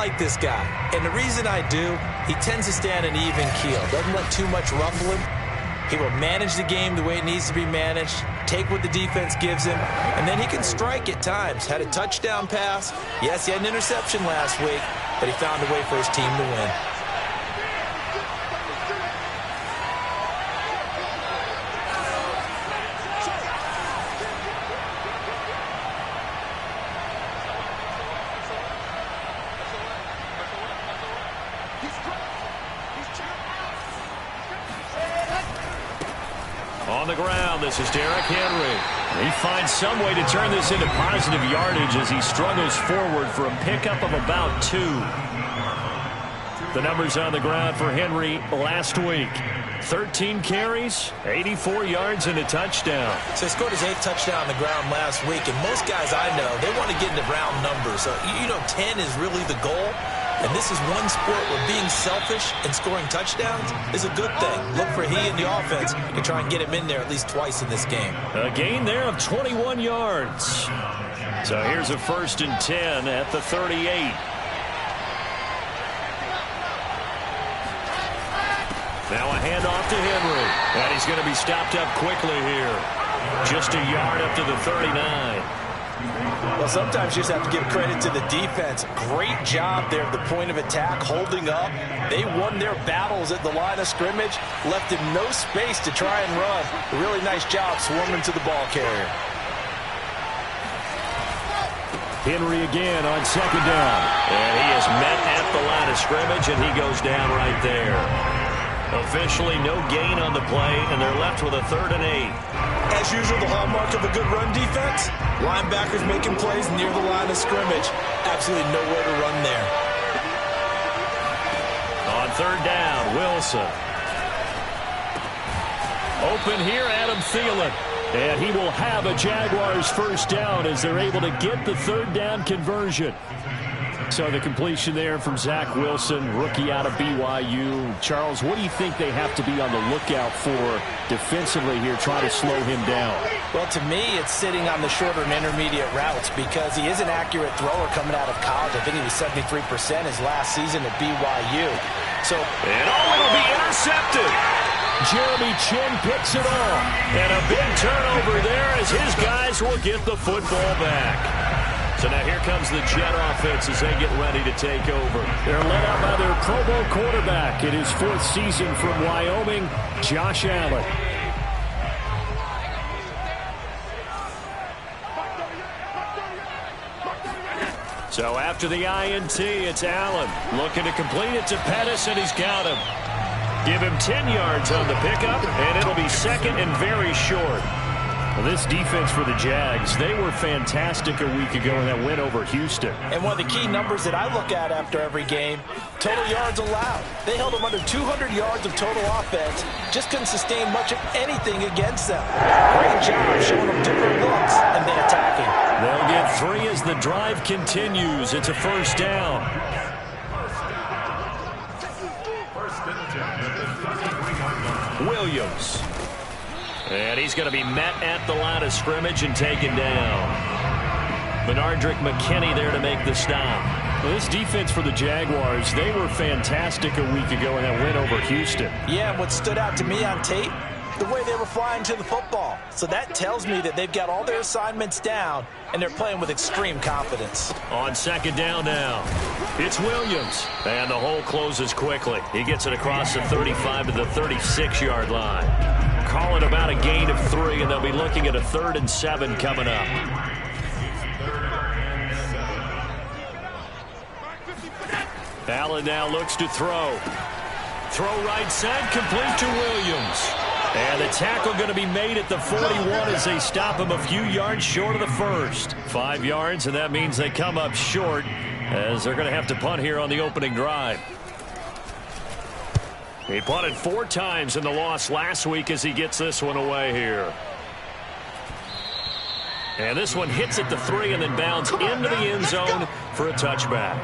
like this guy, and the reason I do, he tends to stay on an even keel. Doesn't let too much ruffle him. He will manage the game the way it needs to be managed, take what the defense gives him, and then he can strike at times. Had a touchdown pass. Yes, he had an interception last week, but he found a way for his team to win. On the ground, this is Derrick Henry. He finds some way to turn this into positive yardage as he struggles forward for a pickup of about 2. The numbers on the ground for Henry last week. 13 carries, 84 yards, and a touchdown. So he scored his 8th touchdown on the ground last week, and most guys I know, they want to get into round numbers. So, 10 is really the goal. And this is one sport where being selfish and scoring touchdowns is a good thing. Look for he and the offense to try and get him in there at least twice in this game. A gain there of 21 yards. So here's a 1st and 10 at the 38. Now a handoff to Henry. And he's going to be stopped up quickly here. Just a yard up to the 39. Well, sometimes you just have to give credit to the defense. Great job there at the point of attack, holding up. They won their battles at the line of scrimmage, left him no space to try and run. A really nice job swarming to the ball carrier. Henry again on 2nd down. And he is met at the line of scrimmage, and he goes down right there. Officially no gain on the play, and they're left with a 3rd and 8. As usual, the hallmark of a good run defense, linebackers making plays near the line of scrimmage. Absolutely nowhere to run there. On 3rd down, Wilson. Open here, Adam Thielen. And he will have a Jaguars 1st down as they're able to get the 3rd down conversion. So the completion there from Zach Wilson, rookie out of BYU. Charles, what do you think they have to be on the lookout for defensively here, trying to slow him down? Well, to me, it's sitting on the shorter and intermediate routes because he is an accurate thrower coming out of college. I think he was 73% his last season at BYU. And it'll be intercepted. Jeremy Chin picks it off. And a big turnover there as his guys will get the football back. So now here comes the Jet offense as they get ready to take over. They're led out by their Pro Bowl quarterback in his 4th season from Wyoming, Josh Allen. So after the INT, it's Allen looking to complete it to Pettis, and he's got him. Give him 10 yards on the pickup, and it'll be 2nd and very short. Well, this defense for the Jags, they were fantastic a week ago in that win over Houston. And one of the key numbers that I look at after every game, total yards allowed. They held them under 200 yards of total offense. Just couldn't sustain much of anything against them. Great job showing them different looks and then attacking. They'll get 3 as the drive continues. It's a 1st down. Williams. And he's going to be met at the line of scrimmage and taken down. Benardrick McKinney there to make the stop. Well, this defense for the Jaguars, they were fantastic a week ago in that win over Houston. Yeah, what stood out to me on tape, the way they were flying to the football. So that tells me that they've got all their assignments down, and they're playing with extreme confidence. On 2nd down now, it's Williams. And the hole closes quickly. He gets it across the 35 to the 36-yard line. Call it about a gain of 3, and they'll be looking at a 3rd and 7 coming up. Allen now looks to throw. Throw right side, complete to Williams. And the tackle going to be made at the 41 as they stop him a few yards short of the 1st. 5 yards, and that means they come up short as they're going to have to punt here on the opening drive. He punted 4 times in the loss last week as he gets this one away here. And this one hits at the 3 and then bounds into the end zone for a touchback.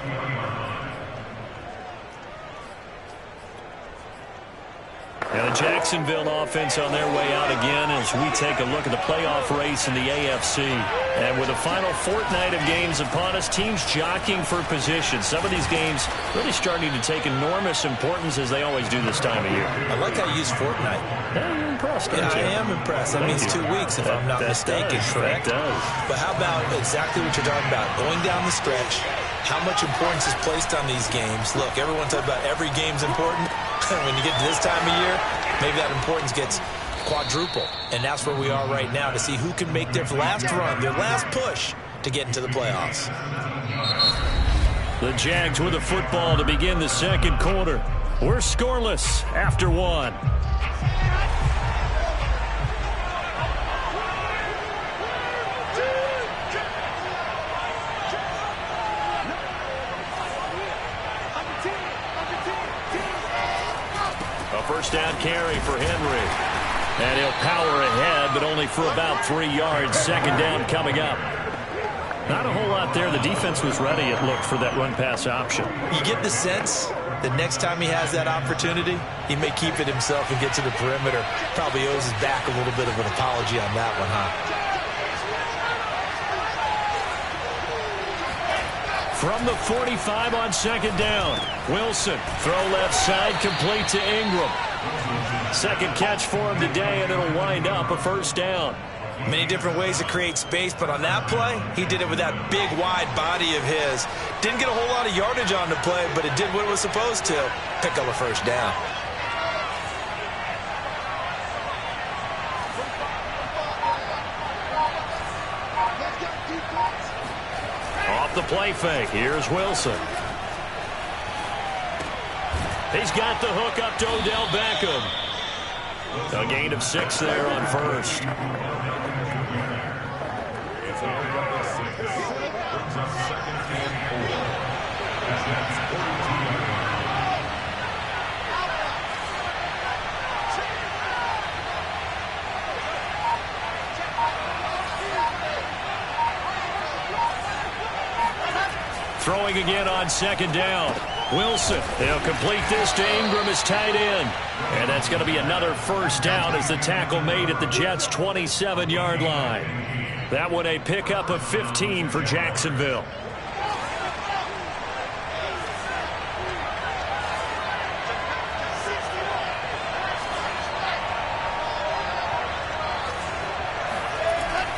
And the Jacksonville offense on their way out again as we take a look at the playoff race in the AFC. And with the final fortnight of games upon us, teams jockeying for position. Some of these games really starting to take enormous importance as they always do this time of year. I like how you use fortnight. Yeah, you're impressed, aren't you? I am impressed. That means 2 weeks, if I'm not mistaken, correct? That does. But how about exactly what you're talking about? Going down the stretch, how much importance is placed on these games? Look, everyone talks about every game's important. When you get to this time of year, maybe that importance gets quadruple. And that's where we are right now to see who can make their last run, their last push to get into the playoffs. The Jags with the football to begin the second quarter. We're scoreless after one. First down carry for Henry. And he'll power ahead, but only for about 3 yards. Second down coming up. Not a whole lot there. The defense was ready, it looked, for that run-pass option. You get the sense that next time he has that opportunity, he may keep it himself and get to the perimeter. Probably owes his back a little bit of an apology on that one, huh? From the 45 on second down. Wilson, throw left side, complete to Ingram. Second catch for him today, and it'll wind up a first down. Many different ways to create space, but on that play, he did it with that big, wide body of his. Didn't get a whole lot of yardage on the play, but it did what it was supposed to. Pick up a first down. Off the play fake, here's Wilson. He's got the hook up to Odell Beckham. A gain of 6 there on first. Throwing again on second down. Wilson, he'll complete this to Ingram as tight end. And that's going to be another first down as the tackle made at the Jets' 27-yard line. That one a pickup of 15 for Jacksonville.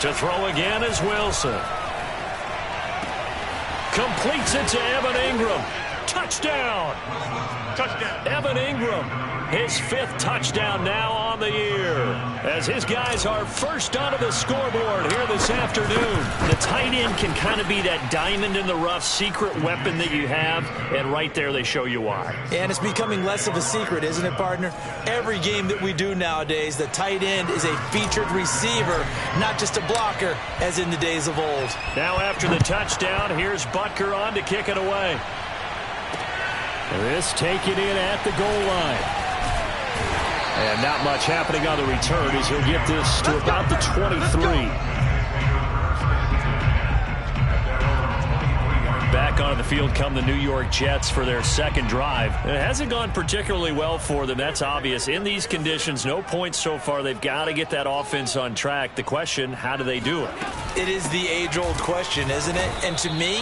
To throw again is Wilson. Completes it to Evan Ingram. Touchdown. Touchdown. Evan Ingram, his 5th touchdown now on the year, as his guys are first onto the scoreboard here this afternoon. The tight end can kind of be that diamond in the rough secret weapon that you have, and right there they show you why. And it's becoming less of a secret, isn't it, partner? Every game that we do nowadays, the tight end is a featured receiver, not just a blocker, as in the days of old. Now after the touchdown, here's Butker on to kick it away. This taken in at the goal line. And not much happening on the return as he'll get this to about the 23. Back onto the field come the New York Jets for their second drive. It hasn't gone particularly well for them. That's obvious. In these conditions, no points so far. They've got to get that offense on track. The question, how do they do it? It is the age-old question, isn't it? And to me,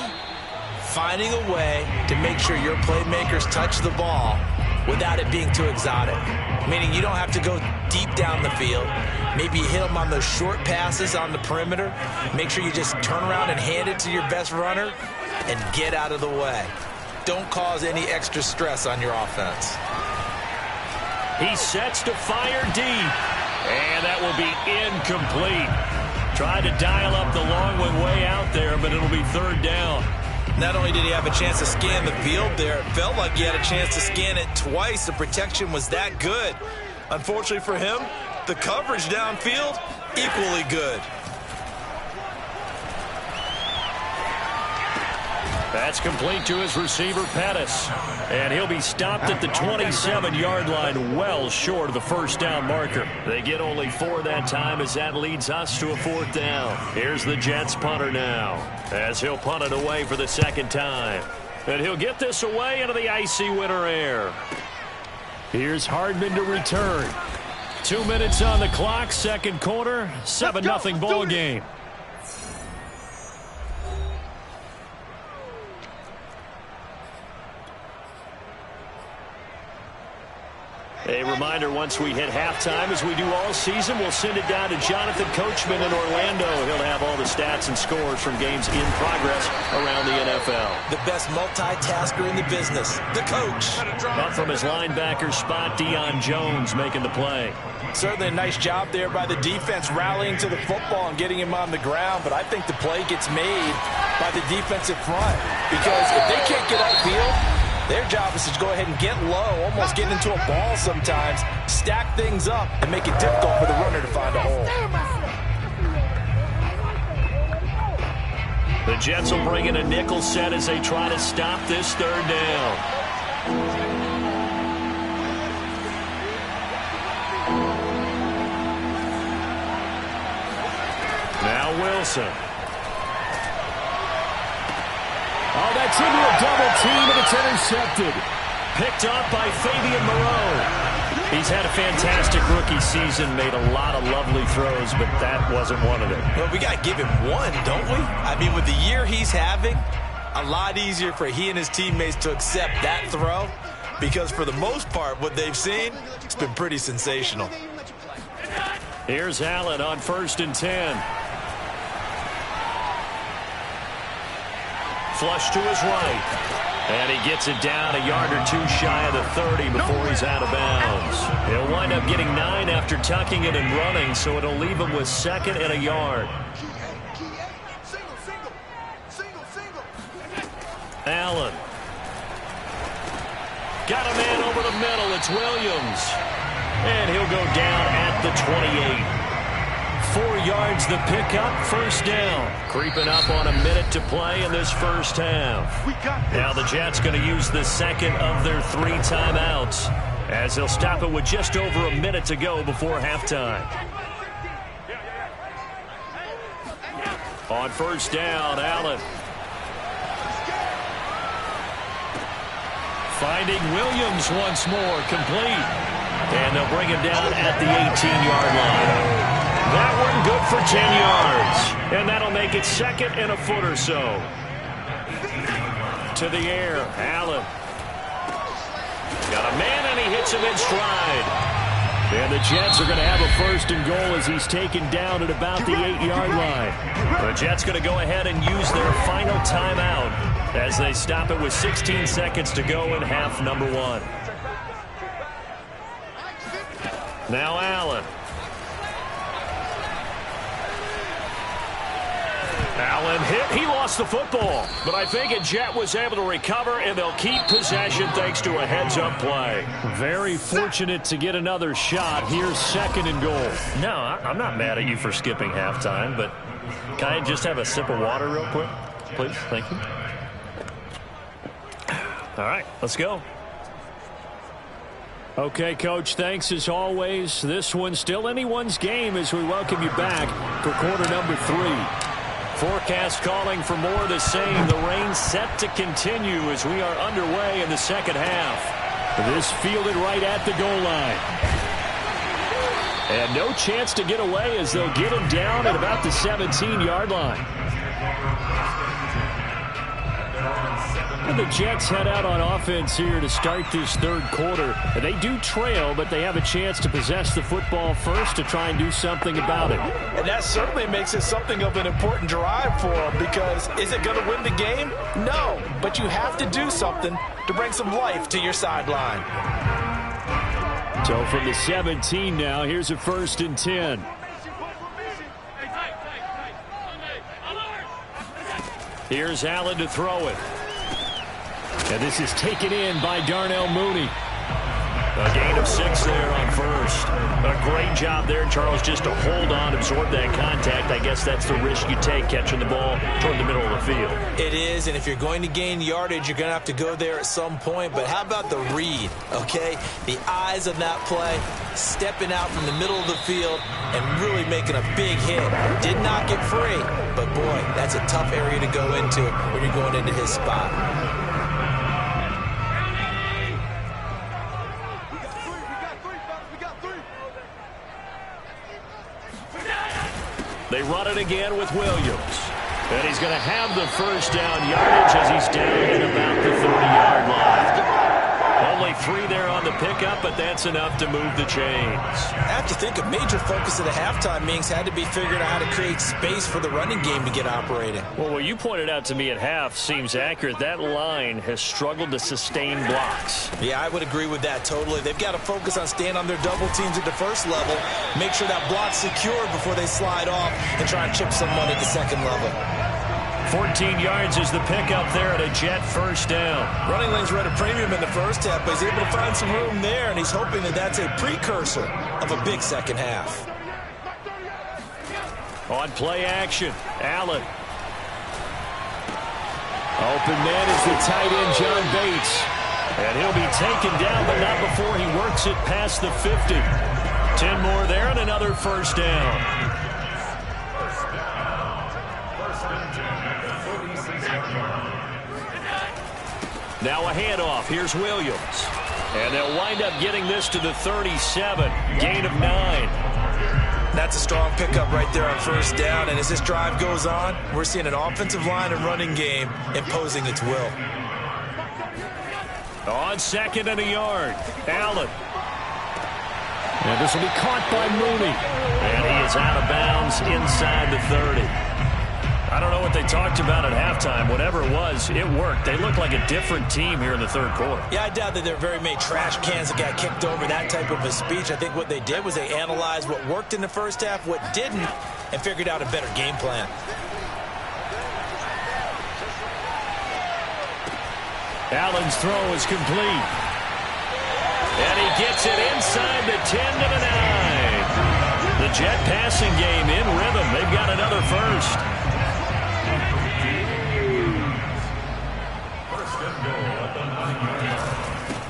finding a way to make sure your playmakers touch the ball without it being too exotic. Meaning you don't have to go deep down the field. Maybe you hit them on those short passes on the perimeter. Make sure you just turn around and hand it to your best runner and get out of the way. Don't cause any extra stress on your offense. He sets to fire deep. And that will be incomplete. Tried to dial up the long one way out there, but it'll be third down. Not only did he have a chance to scan the field there, it felt like he had a chance to scan it twice. The protection was that good. Unfortunately for him, the coverage downfield, equally good. That's complete to his receiver, Pettis. And he'll be stopped at the 27-yard line, well short of the first down marker. They get only 4 that time as that leads us to a 4th down. Here's the Jets punter now, as he'll punt it away for the second time. And he'll get this away into the icy winter air. Here's Hardman to return. 2 minutes on the clock, second quarter, 7-0 ball game. A reminder, once we hit halftime, as we do all season, we'll send it down to Jonathan Coachman in Orlando. He'll have all the stats and scores from games in progress around the NFL. The best multitasker in the business, the coach. Up from his linebacker spot, Deion Jones making the play. Certainly a nice job there by the defense rallying to the football and getting him on the ground, but I think the play gets made by the defensive front, because if they can't get upfield, their job is to go ahead and get low, almost get into a ball sometimes, stack things up, and make it difficult for the runner to find a hole. The Jets will bring in a nickel set as they try to stop this third down. Now Wilson. Oh, that's into a double team, and it's intercepted. Picked up by Fabian Moreau. He's had a fantastic rookie season, made a lot of lovely throws, but that wasn't one of them. Well, we got to give him one, don't we? I mean, with the year he's having, a lot easier for he and his teammates to accept that throw, because for the most part, what they've seen, it's been pretty sensational. Here's Allen on 1st and 10. Flush to his right. And he gets it down a yard or two shy of the 30 before he's out of bounds. He'll wind up getting 9 after tucking it and running, so it'll leave him with 2nd and a yard. Allen. Got a man over the middle. It's Williams. And he'll go down at the 28. 4 yards the pickup, 1st down. Creeping up on a minute to play in this first half. Now the Jets going to use the second of their 3 timeouts, as they'll stop it with just over a minute to go before halftime. On 1st down, Allen. Finding Williams once more, complete. And they'll bring him down at the 18-yard line. That one good for 10 yards. And that'll make it 2nd and a foot or so. To the air, Allen. Got a man, and he hits him in stride. And the Jets are going to have a 1st and goal as he's taken down at about the 8-yard line. The Jets going to go ahead and use their final timeout as they stop it with 16 seconds to go in half number 1. Now Allen. Allen hit. He lost the football, but I think a Jet was able to recover, and they'll keep possession thanks to a heads-up play. Very fortunate to get another shot. Here's 2nd and goal. No, I'm not mad at you for skipping halftime, but can I just have a sip of water real quick? Please, thank you. All right, let's go. Okay, Coach, thanks as always. This one's still anyone's game as we welcome you back for quarter number 3. Forecast calling for more of the same. The rain set to continue as we are underway in the second half. This fielded right at the goal line. And no chance to get away as they'll get him down at about the 17-yard line. And the Jets head out on offense here to start this third quarter. They do trail, but they have a chance to possess the football first to try and do something about it. And that certainly makes it something of an important drive for them, because is it going to win the game? No, but you have to do something to bring some life to your sideline. So from the 17 now, here's a 1st and 10. Here's Allen to throw it. And this is taken in by Darnell Mooney. A gain of 6 there on 1st. A great job there, Charles, just to hold on, absorb that contact. I guess that's the risk you take catching the ball toward the middle of the field. It is, and if you're going to gain yardage, you're going to have to go there at some point. But how about the read, okay? The eyes of that play, stepping out from the middle of the field and really making a big hit. Did not get free, but boy, that's a tough area to go into when you're going into his spot. They run it again with Williams. And he's going to have the first down yardage as he's down at about the 30-yard line. Only 3 there on the pickup, but that's enough to move the chains. I have to think a major focus of the halftime meetings had to be figuring out how to create space for the running game to get operating. Well, what you pointed out to me at half seems accurate. That line has struggled to sustain blocks. Yeah, I would agree with that totally. They've got to focus on staying on their double teams at the first level, make sure that block's secure before they slide off and try and chip someone at the second level. 14 yards is the pickup there at a Jet first down. Running lanes were at a premium in the first half, but he's able to find some room there, and he's hoping that that's a precursor of a big second half. On play action, Allen. Open man is the tight end, John Bates. And he'll be taken down, but not before he works it past the 50. 10 more there and another first down. Now a handoff. Here's Williams. And they'll wind up getting this to the 37. Gain of 9. That's a strong pickup right there on first down. And as this drive goes on, we're seeing an offensive line and running game imposing its will. On second and a yard, Allen. And this will be caught by Mooney. And he is out of bounds inside the 30. I don't know what they talked about at halftime. Whatever it was, it worked. They look like a different team here in the third quarter. Yeah, I doubt that there are very many trash cans that got kicked over that type of a speech. I think what they did was they analyzed what worked in the first half, what didn't, and figured out a better game plan. Allen's throw is complete. And he gets it inside the 10 to the 9. The Jet passing game in rhythm. They've got another first.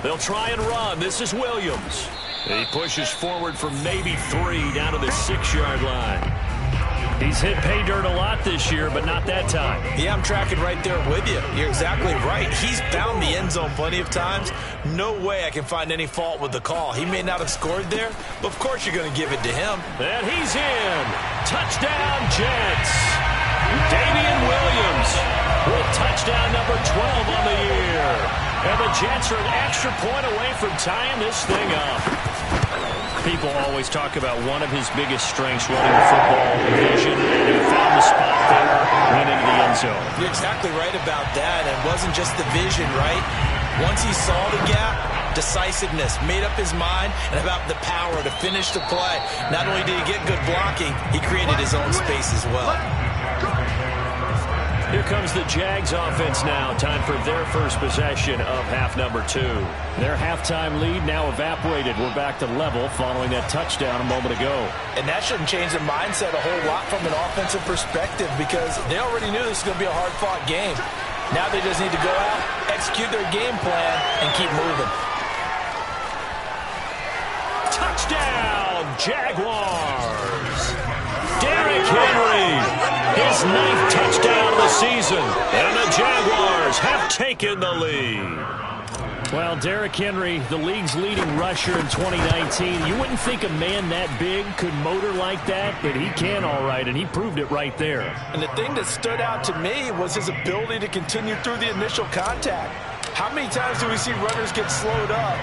They'll try and run. This is Williams. He pushes forward for maybe 3 down to the 6-yard line. He's hit pay dirt a lot this year, but not that time. Yeah, I'm tracking right there with you. You're exactly right. He's found the end zone plenty of times. No way I can find any fault with the call. He may not have scored there, but of course you're going to give it to him. And he's in. Touchdown, Jets. Damian Williams with touchdown number 12 on the year. And the Jets are an extra point away from tying this thing up. People always talk about one of his biggest strengths running the football, vision, and he found the spot there, went into the end zone. You're exactly right about that. And it wasn't just the vision, right? Once he saw the gap, decisiveness, made up his mind, and about the power to finish the play. Not only did he get good blocking, he created his own space as well. Here comes the Jags offense now. Time for their first possession of half number 2. Their halftime lead now evaporated. We're back to level following that touchdown a moment ago. And that shouldn't change their mindset a whole lot from an offensive perspective because they already knew this was going to be a hard-fought game. Now they just need to go out, execute their game plan, and keep moving. Touchdown, Jaguars! Derrick Henry, his 9th touchdown of the season, and the Jaguars have taken the lead. Well, Derrick Henry, the league's leading rusher in 2019. You wouldn't think a man that big could motor like that, but he can all right, and he proved it right there. And the thing that stood out to me was his ability to continue through the initial contact. How many times do we see runners get slowed up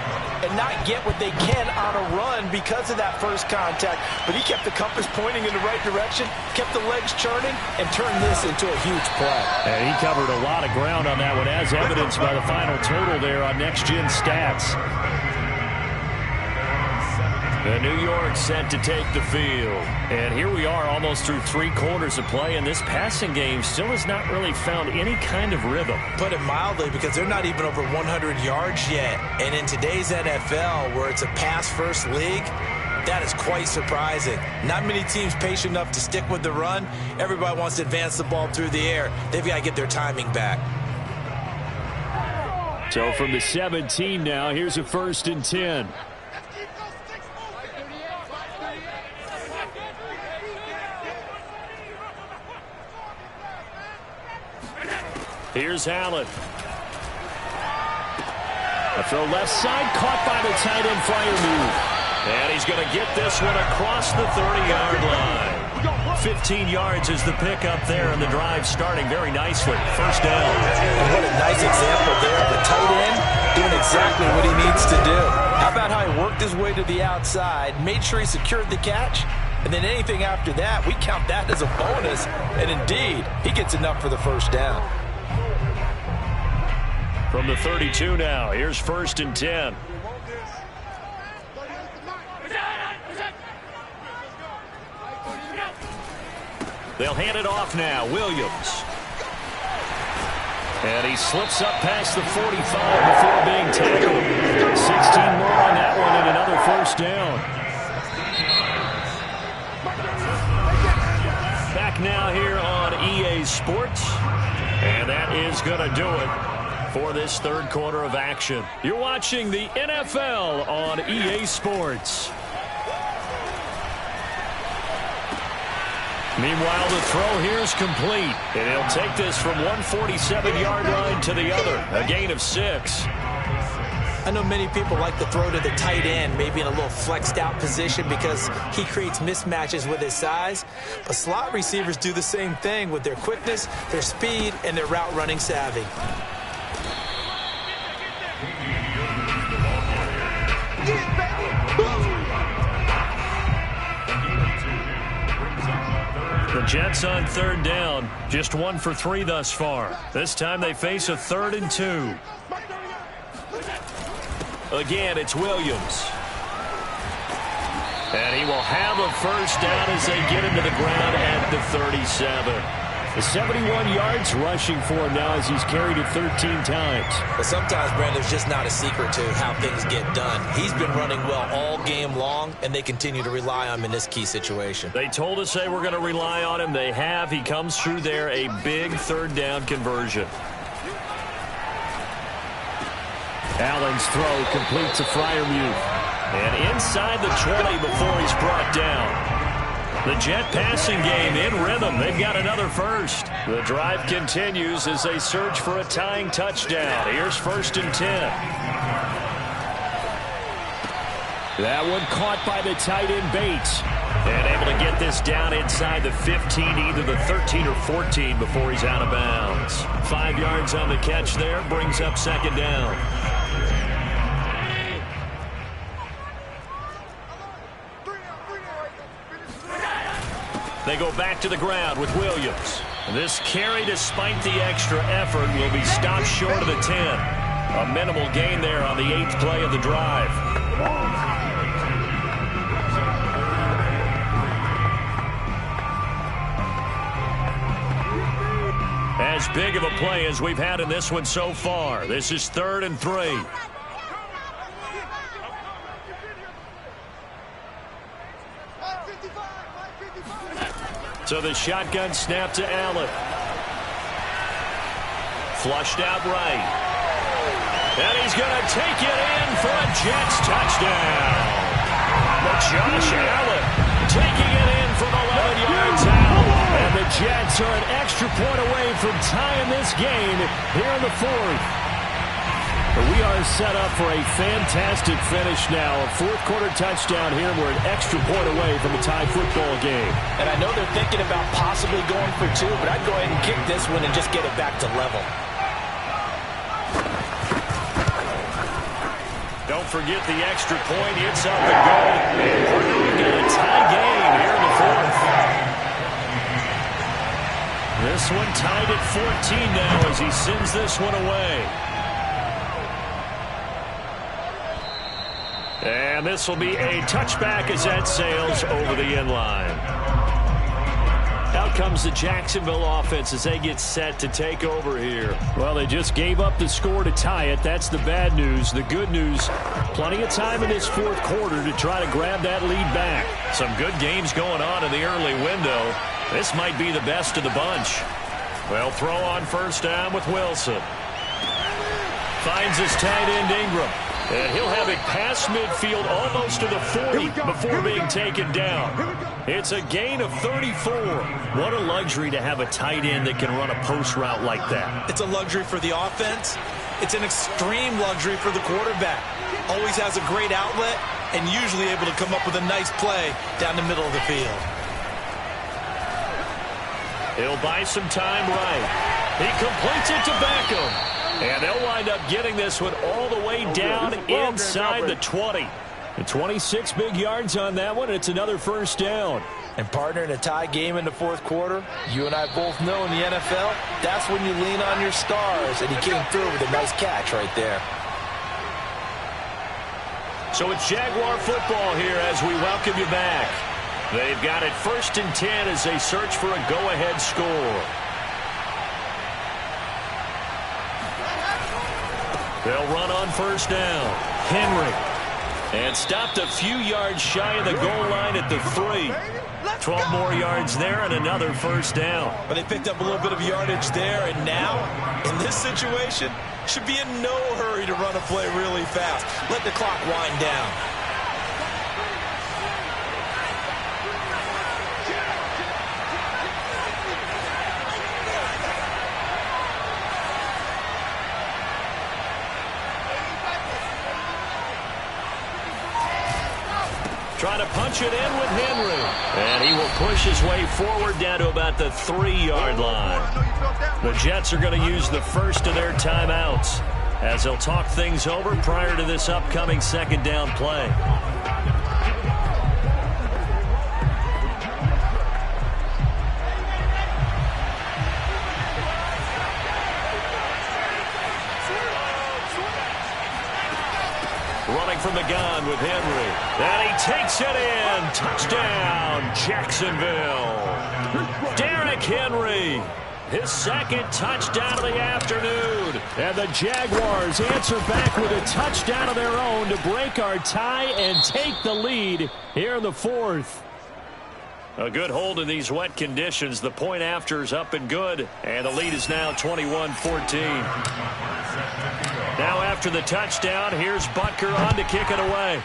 and not get what they can on a run because of that first contact? But he kept the compass pointing in the right direction, kept the legs churning, and turned this into a huge play. And he covered a lot of ground on that one, as evidenced by the final total there on Next Gen Stats. The New York set to take the field. And here we are almost through 3 quarters of play, and this passing game still has not really found any kind of rhythm. Put it mildly, because they're not even over 100 yards yet. And in today's NFL, where it's a pass-first league, that is quite surprising. Not many teams patient enough to stick with the run. Everybody wants to advance the ball through the air. They've got to get their timing back. So from the 17 now, here's a 1st and 10. Here's Allen. A throw left side, caught by the tight end flyer move. And he's going to get this one across the 30-yard line. 15 yards is the pickup there, and the drive starting very nicely. First down. And what a nice example there of a tight end doing exactly what he needs to do. How about how he worked his way to the outside, made sure he secured the catch, and then anything after that, we count that as a bonus. And indeed, he gets enough for the first down. From the 32 now, here's 1st and 10. They'll hand it off now. Williams. And he slips up past the 45 before being tackled. 16 more on that one and another first down. Back now here on EA Sports. And that is going to do it for this third quarter of action. You're watching the NFL on EA Sports. Meanwhile, the throw here is complete, and he'll take this from 147-yard line to the other, a gain of 6. I know many people like to throw to the tight end, maybe in a little flexed out position because he creates mismatches with his size. But slot receivers do the same thing with their quickness, their speed, and their route running savvy. The Jets on 3rd down, just 1 for 3 thus far. This time they face a 3rd and 2. Again, it's Williams. And he will have a first down as they get him to the ground at the 37. The 71 yards rushing for him now as he's carried it 13 times. But sometimes, Brandon, there's just not a secret to how things get done. He's been running well all game long, and they continue to rely on him in this key situation. They told us they were going to rely on him. They have. He comes through there, a big 3rd down conversion. Allen's throw complete to Freiermuth. And inside the 20 before he's brought down. The Jet passing game in rhythm. They've got another first. The drive continues as they search for a tying touchdown. Here's 1st and 10. That one caught by the tight end Bates. And able to get this down inside the 15, either the 13 or 14 before he's out of bounds. 5 yards on the catch there, brings up 2nd down. They go back to the ground with Williams. This carry, despite the extra effort, will be stopped short of the 10. A minimal gain there on the 8th play of the drive. As big of a play as we've had in this one so far. This is 3rd and 3. So the shotgun snap to Allen. Flushed out right. And he's going to take it in for a Jets touchdown. But Josh Allen taking it in from 11 yards out. And the Jets are an extra point away from tying this game here in the 4th. We are set up for a fantastic finish now. A 4th quarter touchdown here. We're an extra point away from a tie football game. And I know they're thinking about possibly going for 2, but I'd go ahead and kick this one and just get it back to level. Don't forget the extra point. It's up and going. And we've got a tie game here in the 4th. This one tied at 14 now as he sends this one away. And this will be a touchback as that sails over the end line. Out comes the Jacksonville offense as they get set to take over here. Well, they just gave up the score to tie it. That's the bad news. The good news, plenty of time in this 4th quarter to try to grab that lead back. Some good games going on in the early window. This might be the best of the bunch. Well, throw on 1st down with Wilson. Finds his tight end Ingram. And he'll have it past midfield almost to the 40 before being taken down. It's a gain of 34. What a luxury to have a tight end that can run a post route like that. It's a luxury for the offense. It's an extreme luxury for the quarterback. Always has a great outlet and usually able to come up with a nice play down the middle of the field. He'll buy some time right. He completes it to Beckham. And they'll wind up getting this one all the way down inside the 20. And 26 big yards on that one. It's another first down. And partner, in a tie game in the fourth quarter, you and I both know in the NFL, that's when you lean on your stars. And he came through with a nice catch right there. So it's Jaguar football here as we welcome you back. They've got it 1st and 10 as they search for a go-ahead score. They'll run on first down. Henry. And stopped a few yards shy of the goal line at the 3. 12 more yards there and another first down. But they picked up a little bit of yardage there, and now, in this situation, should be in no hurry to run a play really fast. Let the clock wind down. Trying to punch it in with Henry. And he will push his way forward down to about the 3-yard line. The Jets are going to use the first of their timeouts as they'll talk things over prior to this upcoming second down play. Running from the gun with Henry. And he takes it in. Touchdown, Jacksonville. Derrick Henry. His second touchdown of the afternoon. And the Jaguars answer back with a touchdown of their own to break our tie and take the lead here in the fourth. A good hold in these wet conditions. The point after is up and good. And the lead is now 21-14. Now after the touchdown, here's Butker on to kick it away.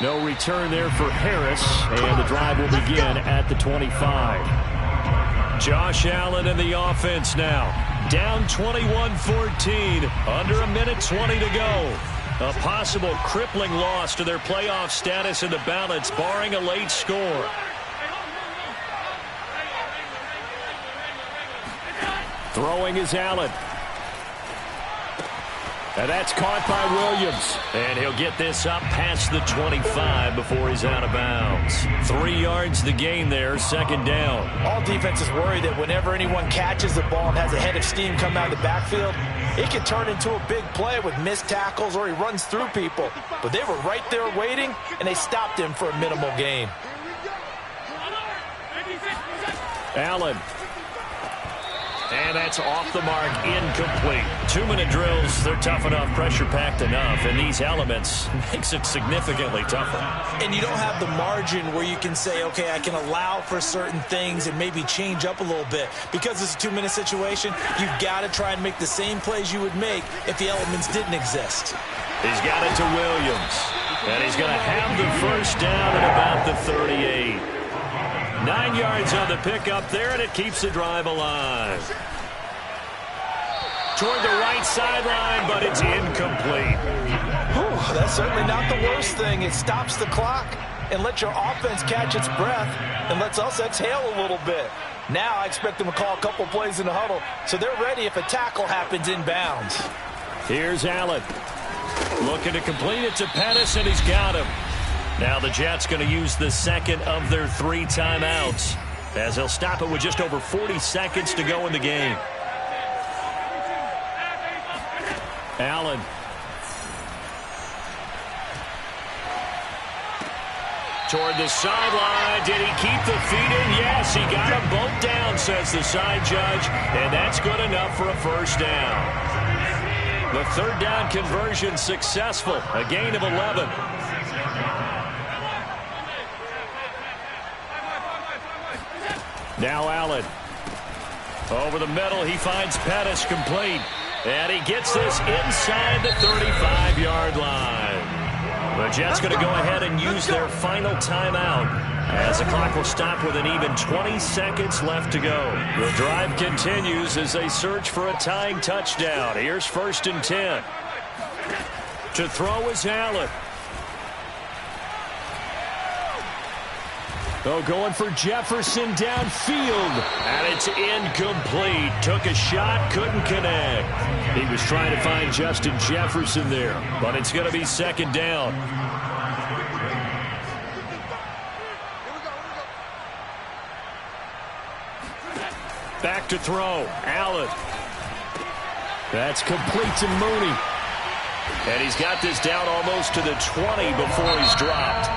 No return there for Harris, and the drive will begin at the 25. Josh Allen in the offense now. Down 21-14, under a minute 20 to go. A possible crippling loss to their playoff status in the balance, barring a late score. Throwing is Allen. And that's caught by Williams. And he'll get this up past the 25 before he's out of bounds. 3 yards the gain there, second down. All defenses worry that whenever anyone catches the ball and has a head of steam come out of the backfield, it can turn into a big play with missed tackles or he runs through people. But they were right there waiting, and they stopped him for a minimal gain. Allen. And that's off the mark, incomplete. 2-minute drills, they're tough enough, pressure-packed enough, and these elements makes it significantly tougher. And you don't have the margin where you can say, okay, I can allow for certain things and maybe change up a little bit. Because it's a 2-minute situation, you've got to try and make the same plays you would make if the elements didn't exist. He's got it to Williams. And he's going to have the first down at about the 38. 9 yards on the pickup there, and it keeps the drive alive. Toward the right sideline, but it's incomplete. Whew, that's certainly not the worst thing. It stops the clock and lets your offense catch its breath and lets us exhale a little bit. Now I expect them to call a couple plays in the huddle, so they're ready if a tackle happens inbounds. Here's Allen. Looking to complete it to Pettis, and he's got him. Now the Jets going to use the second of their 3 timeouts as they'll stop it with just over 40 seconds to go in the game. Allen. Toward the sideline. Did he keep the feet in? Yes, he got them both down, says the side judge, and that's good enough for a first down. The third down conversion successful, a gain of 11. Now Allen. Over the middle, he finds Pettis complete. And he gets this inside the 35-yard line. The Jets going to go ahead and use their final timeout as the clock will stop with an even 20 seconds left to go. The drive continues as they search for a tying touchdown. Here's 1st and 10. To throw is Allen. Oh, going for Jefferson downfield. And it's incomplete. Took a shot, couldn't connect. He was trying to find Justin Jefferson there, but it's going to be second down. Back to throw. Allen. That's complete to Mooney. And he's got this down almost to the 20 before he's dropped.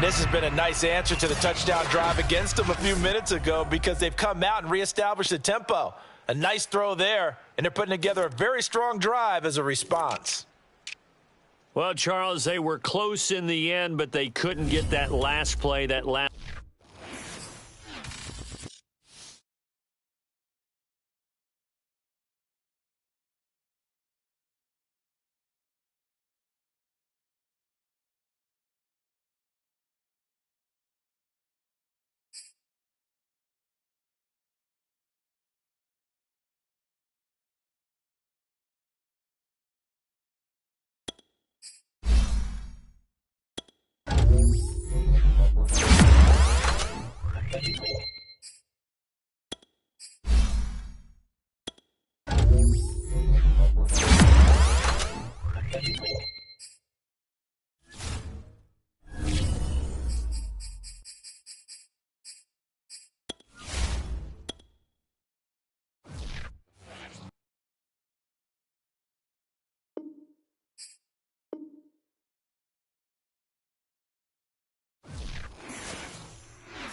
And this has been a nice answer to the touchdown drive against them a few minutes ago because they've come out and reestablished the tempo. A nice throw there, and they're putting together a very strong drive as a response. Well, Charles, they were close in the end, but they couldn't get that last play, that last.